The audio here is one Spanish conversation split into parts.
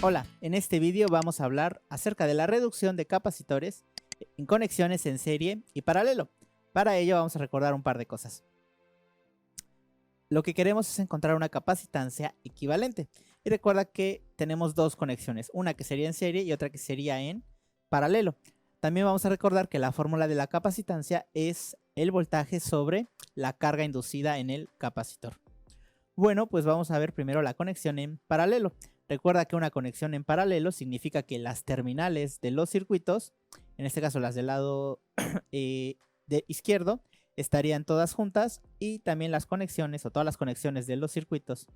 Hola, en este vídeo vamos a hablar acerca de la reducción de capacitores en conexiones en serie y paralelo. Para ello vamos a recordar un par de cosas. Lo que queremos es encontrar una capacitancia equivalente. Y recuerda que tenemos dos conexiones, una que sería en serie y otra que sería en paralelo. También vamos a recordar que la fórmula de la capacitancia es el voltaje sobre la carga inducida en el capacitor. Bueno, pues vamos a ver primero la conexión en paralelo. Recuerda que una conexión en paralelo significa que las terminales de los circuitos, en este caso las del lado de izquierdo, estarían todas juntas, y también las conexiones o todas las conexiones de los circuitos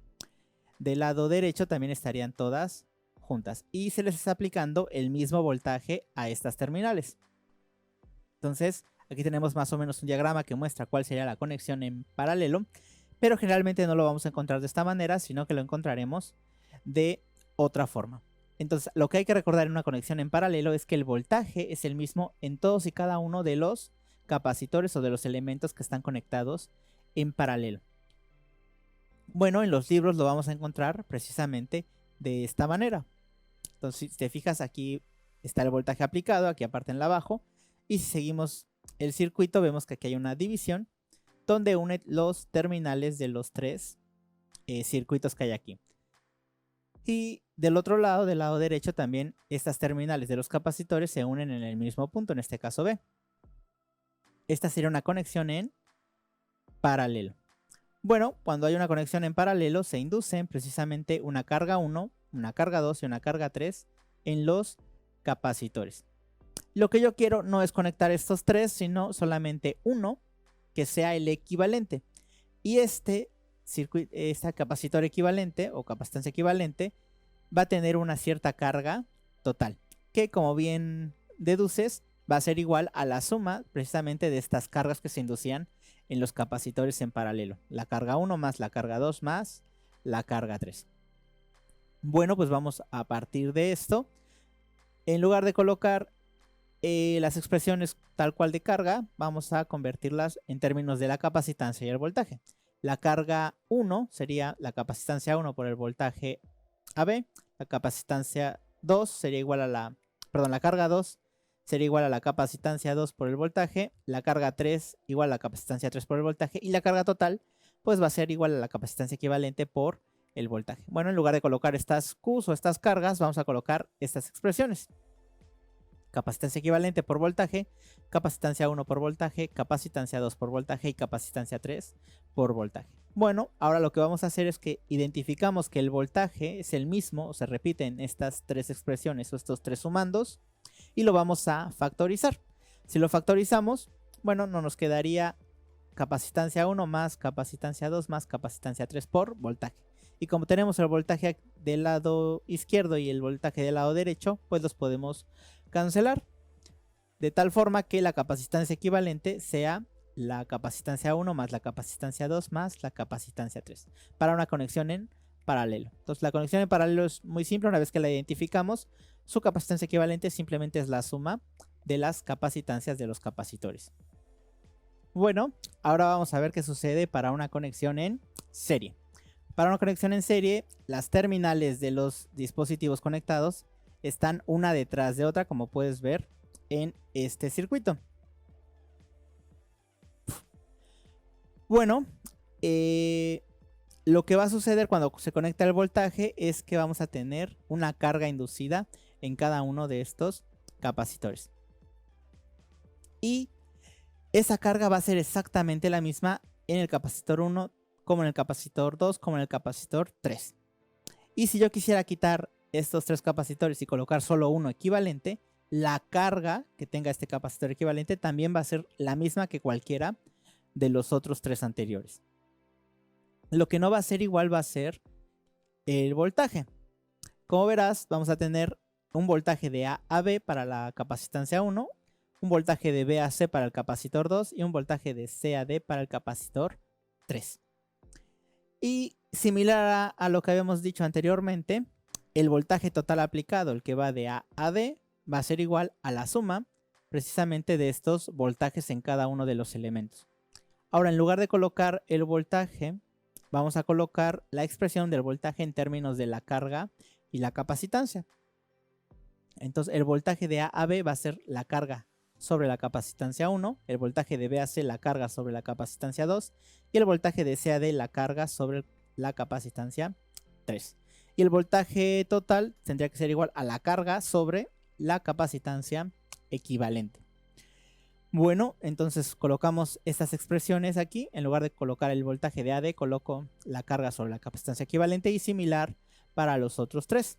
del lado derecho también estarían todas juntas, y se les está aplicando el mismo voltaje a estas terminales. Entonces aquí tenemos más o menos un diagrama que muestra cuál sería la conexión en paralelo, pero generalmente no lo vamos a encontrar de esta manera, sino que lo encontraremos de otra forma. Entonces lo que hay que recordar en una conexión en paralelo es que el voltaje es el mismo en todos y cada uno de los capacitores o de los elementos que están conectados en paralelo. Bueno, en los libros lo vamos a encontrar precisamente de esta manera. Entonces, si te fijas, aquí está el voltaje aplicado, aquí aparte en la abajo, y si seguimos el circuito vemos que aquí hay una división donde une los terminales de los tres circuitos que hay aquí. Y del otro lado, del lado derecho, también estas terminales de los capacitores se unen en el mismo punto, en este caso B. Esta sería una conexión en paralelo. Bueno, cuando hay una conexión en paralelo se inducen precisamente una carga 1, una carga 2 y una carga 3 en los capacitores. Lo que yo quiero no es conectar estos tres, sino solamente uno que sea el equivalente. Y este capacitor equivalente o capacitancia equivalente va a tener una cierta carga total, que como bien deduces va a ser igual a la suma precisamente de estas cargas que se inducían en los capacitores en paralelo. La carga 1 más la carga 2 más la carga 3. Bueno, pues vamos a partir de esto. En lugar de colocar las expresiones tal cual de carga, vamos a convertirlas en términos de la capacitancia y el voltaje. La carga 1 sería la capacitancia 1 por el voltaje AB. La capacitancia 2 sería igual a la... Perdón, la carga 2 sería igual a la capacitancia 2 por el voltaje. La carga 3 igual a la capacitancia 3 por el voltaje. Y la carga total pues va a ser igual a la capacitancia equivalente por el voltaje. Bueno, en lugar de colocar estas Qs o estas cargas, vamos a colocar estas expresiones. Capacitancia equivalente por voltaje, capacitancia 1 por voltaje, capacitancia 2 por voltaje y capacitancia 3 por voltaje. Bueno, ahora lo que vamos a hacer es que identificamos que el voltaje es el mismo, o se repiten estas tres expresiones o estos tres sumandos, y lo vamos a factorizar. Si lo factorizamos, bueno, nos quedaría capacitancia 1 más capacitancia 2 más capacitancia 3 por voltaje. Y como tenemos el voltaje del lado izquierdo y el voltaje del lado derecho, pues los podemos cancelar, de tal forma que la capacitancia equivalente sea la capacitancia 1 más la capacitancia 2 más la capacitancia 3 para una conexión en paralelo. Entonces la conexión en paralelo es muy simple. Una vez que la identificamos, su capacitancia equivalente simplemente es la suma de las capacitancias de los capacitores. Bueno, ahora vamos a ver qué sucede para una conexión en serie. Para una conexión en serie, las terminales de los dispositivos conectados están una detrás de otra, como puedes ver en este circuito. Bueno, lo que va a suceder cuando se conecta el voltaje es que vamos a tener una carga inducida en cada uno de estos capacitores. Y esa carga va a ser exactamente la misma en el capacitor 1, como en el capacitor 2, como en el capacitor 3. Y si yo quisiera quitar estos tres capacitores y colocar solo uno equivalente, la carga que tenga este capacitor equivalente también va a ser la misma que cualquiera de los otros tres anteriores. Lo que no va a ser igual va a ser el voltaje. Como verás, vamos a tener un voltaje de A a B para la capacitancia 1, un voltaje de B a C para el capacitor 2 y un voltaje de C a D para el capacitor 3. Y similar a lo que habíamos dicho anteriormente, el voltaje total aplicado, el que va de A a D, va a ser igual a la suma precisamente de estos voltajes en cada uno de los elementos. Ahora, en lugar de colocar el voltaje, vamos a colocar la expresión del voltaje en términos de la carga y la capacitancia. Entonces el voltaje de A a B va a ser la carga sobre la capacitancia 1, el voltaje de B a C la carga sobre la capacitancia 2 y el voltaje de C a D la carga sobre la capacitancia 3. Y el voltaje total tendría que ser igual a la carga sobre la capacitancia equivalente. Bueno, entonces colocamos estas expresiones aquí. En lugar de colocar el voltaje de AD, coloco la carga sobre la capacitancia equivalente y similar para los otros tres.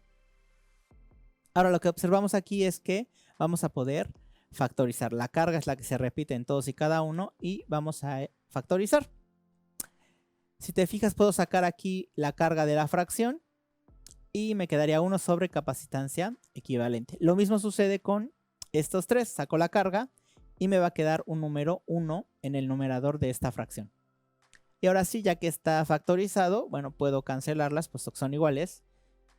Ahora lo que observamos aquí es que vamos a poder factorizar. La carga es la que se repite en todos y cada uno y vamos a factorizar. Si te fijas, puedo sacar aquí la carga de la fracción y me quedaría 1 sobre capacitancia equivalente. Lo mismo sucede con estos tres. Saco la carga y me va a quedar un número 1 en el numerador de esta fracción. Y ahora sí, ya que está factorizado, bueno, puedo cancelarlas puesto que son iguales.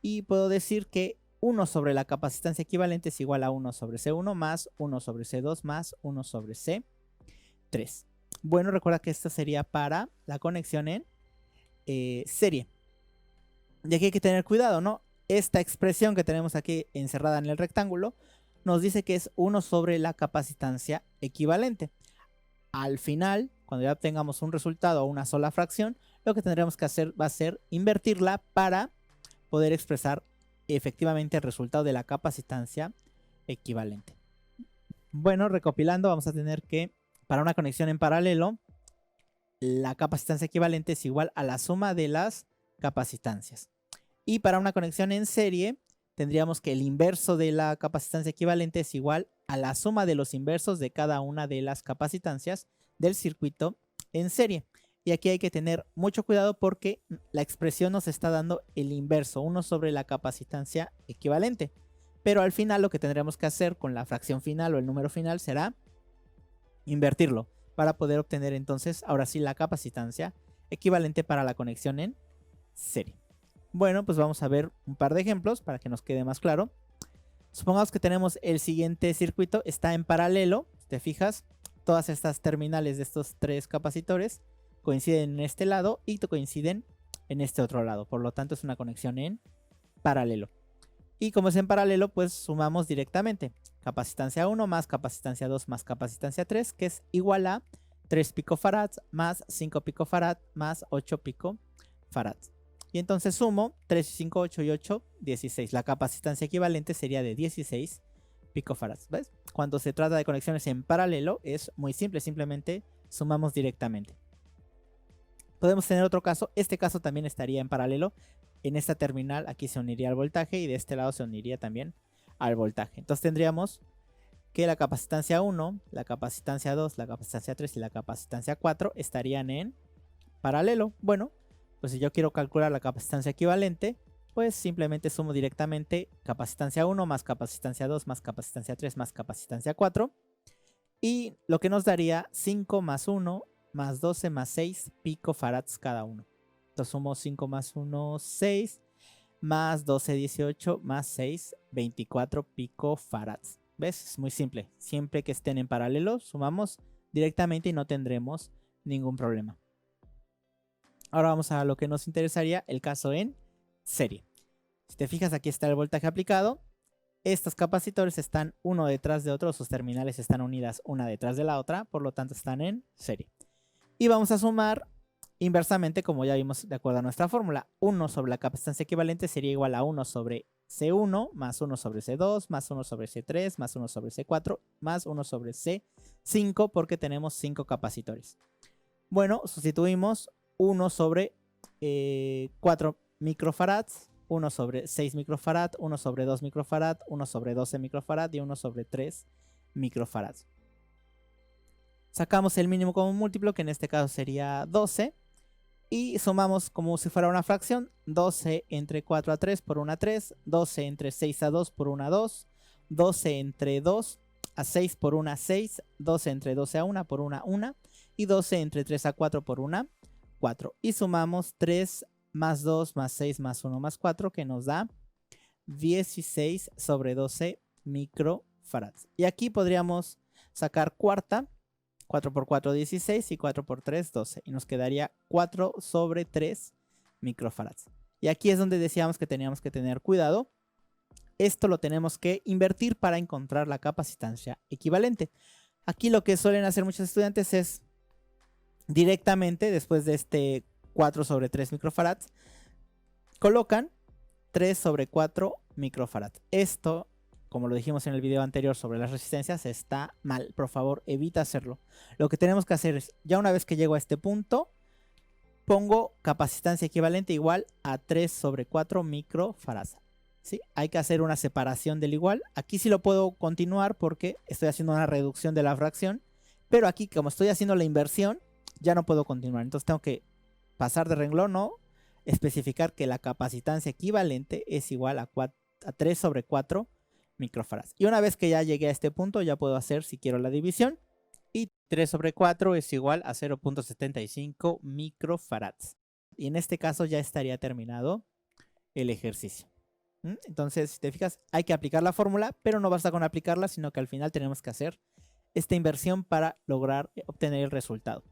Y puedo decir que 1 sobre la capacitancia equivalente es igual a 1 sobre C1 más 1 sobre C2 más 1 sobre C3. Bueno, recuerda que esto sería para la conexión en serie. Y aquí hay que tener cuidado, ¿no? Esta expresión que tenemos aquí encerrada en el rectángulo nos dice que es 1 sobre la capacitancia equivalente. Al final, cuando ya tengamos un resultado o una sola fracción, lo que tendremos que hacer va a ser invertirla para poder expresar efectivamente el resultado de la capacitancia equivalente. Bueno, recopilando, vamos a tener que para una conexión en paralelo, la capacitancia equivalente es igual a la suma de las capacitancias. Y para una conexión en serie, tendríamos que el inverso de la capacitancia equivalente es igual a la suma de los inversos de cada una de las capacitancias del circuito en serie. Y aquí hay que tener mucho cuidado porque la expresión nos está dando el inverso, 1 sobre la capacitancia equivalente. Pero al final lo que tendremos que hacer con la fracción final o el número final será invertirlo para poder obtener entonces ahora sí la capacitancia equivalente para la conexión en serie. Bueno, pues vamos a ver un par de ejemplos para que nos quede más claro. Supongamos que tenemos el siguiente circuito, está en paralelo, te fijas, todas estas terminales de estos tres capacitores coinciden en este lado y coinciden en este otro lado, por lo tanto es una conexión en paralelo. Y como es en paralelo, pues sumamos directamente capacitancia 1 más capacitancia 2 más capacitancia 3, que es igual a 3 picofarads más 5 picofarads más 8 picofarads. Y entonces sumo 3 y 5, 8 y 8, 16. La capacitancia equivalente sería de 16 picofarads. ¿Ves? Cuando se trata de conexiones en paralelo es muy simple, simplemente sumamos directamente. Podemos tener otro caso, este caso también estaría en paralelo. En esta terminal aquí se uniría al voltaje y de este lado se uniría también al voltaje. Entonces tendríamos que la capacitancia 1, la capacitancia 2, la capacitancia 3 y la capacitancia 4 estarían en paralelo. Bueno, pues si yo quiero calcular la capacitancia equivalente, pues simplemente sumo directamente capacitancia 1 más capacitancia 2 más capacitancia 3 más capacitancia 4. Y lo que nos daría 5 más 1 más 12 más 6 picofarads cada uno. Entonces sumo 5 más 1, 6, más 12, 18, más 6, 24 picofarads. ¿Ves? Es muy simple. Siempre que estén en paralelo, sumamos directamente y no tendremos ningún problema. Ahora vamos a lo que nos interesaría, el caso en serie. Si te fijas, aquí está el voltaje aplicado. Estos capacitores están uno detrás de otro, sus terminales están unidas una detrás de la otra, por lo tanto están en serie. Y vamos a sumar inversamente, como ya vimos de acuerdo a nuestra fórmula. 1 sobre la capacitancia equivalente sería igual a 1 sobre C1 más 1 sobre C2 más 1 sobre C3 más 1 sobre C4 más 1 sobre C5 porque tenemos 5 capacitores. Bueno, sustituimos 1 sobre 4 microfarads, 1 sobre 6 microfarad, 1 sobre 2 microfarad, 1 sobre 12 microfarad y 1 sobre 3 microfarads. Sacamos el mínimo común múltiplo, que en este caso sería 12, y sumamos como si fuera una fracción, 12 entre 4 a 3 por 1 a 3, 12 entre 6 a 2 por 1 a 2, 12 entre 2 a 6 por 1 a 6, 12 entre 12 a 1 por 1 a 1, y 12 entre 3 a 4 por 1 a 4. Y sumamos 3 más 2 más 6 más 1 más 4, que nos da 16 sobre 12 microfarads. Y aquí podríamos sacar cuarta. 4 por 4, 16 y 4 por 3, 12. Y nos quedaría 4 sobre 3 microfarads. Y aquí es donde decíamos que teníamos que tener cuidado. Esto lo tenemos que invertir para encontrar la capacitancia equivalente. Aquí lo que suelen hacer muchos estudiantes es directamente, después de este 4 sobre 3 microfarads, colocan 3 sobre 4 microfarads. Esto, como lo dijimos en el video anterior sobre las resistencias, está mal. Por favor, evita hacerlo. Lo que tenemos que hacer es, ya una vez que llego a este punto, pongo capacitancia equivalente igual a 3 sobre 4 microfarads. ¿Sí? Hay que hacer una separación del igual. Aquí sí lo puedo continuar porque estoy haciendo una reducción de la fracción. Pero aquí, como estoy haciendo la inversión, ya no puedo continuar. Entonces tengo que pasar de renglón o especificar que la capacitancia equivalente es igual a 3 sobre 4 microfarads. Y una vez que ya llegué a este punto, ya puedo hacer, si quiero, la división. Y 3 sobre 4 es igual a 0.75 microfarads. Y en este caso ya estaría terminado el ejercicio. Entonces, si te fijas, hay que aplicar la fórmula, pero no basta con aplicarla, sino que al final tenemos que hacer esta inversión para lograr obtener el resultado.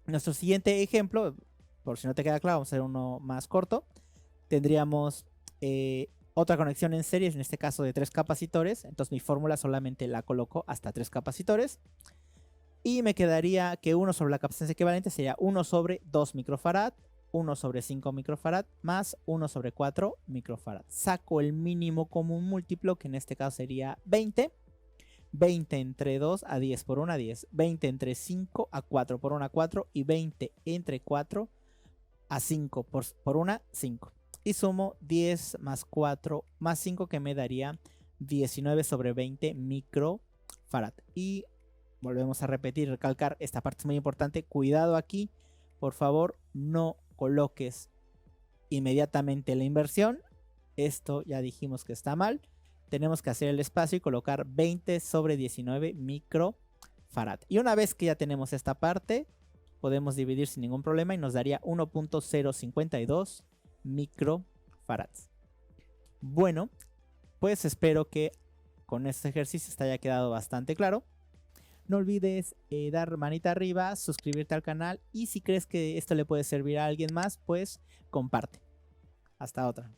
Nuestro siguiente ejemplo, por si no te queda claro, vamos a hacer uno más corto. Tendríamos otra conexión en serie, en este caso de 3 capacitores. Entonces mi fórmula solamente la coloco hasta 3 capacitores. Y me quedaría que 1 sobre la capacitancia equivalente sería 1 sobre 2 microfarad, 1 sobre 5 microfarad más 1 sobre 4 microfarad. Saco el mínimo común múltiplo, que en este caso sería 20. 20 entre 2 a 10 por 1 a 10. 20 entre 5 a 4 por 1 a 4. Y 20 entre 4 a 5 por 1 a 5. Y sumo 10 más 4 más 5, que me daría 19 sobre 20 microfarad. Y volvemos a repetir, recalcar, esta parte es muy importante. Cuidado aquí, por favor, no coloques inmediatamente la inversión. Esto ya dijimos que está mal. Tenemos que hacer el espacio y colocar 20 sobre 19 microfarad. Y una vez que ya tenemos esta parte, podemos dividir sin ningún problema y nos daría 1.052 microfarads. Bueno, pues espero que con este ejercicio te haya quedado bastante claro. No olvides dar manita arriba, suscribirte al canal y si crees que esto le puede servir a alguien más, pues comparte. Hasta otra.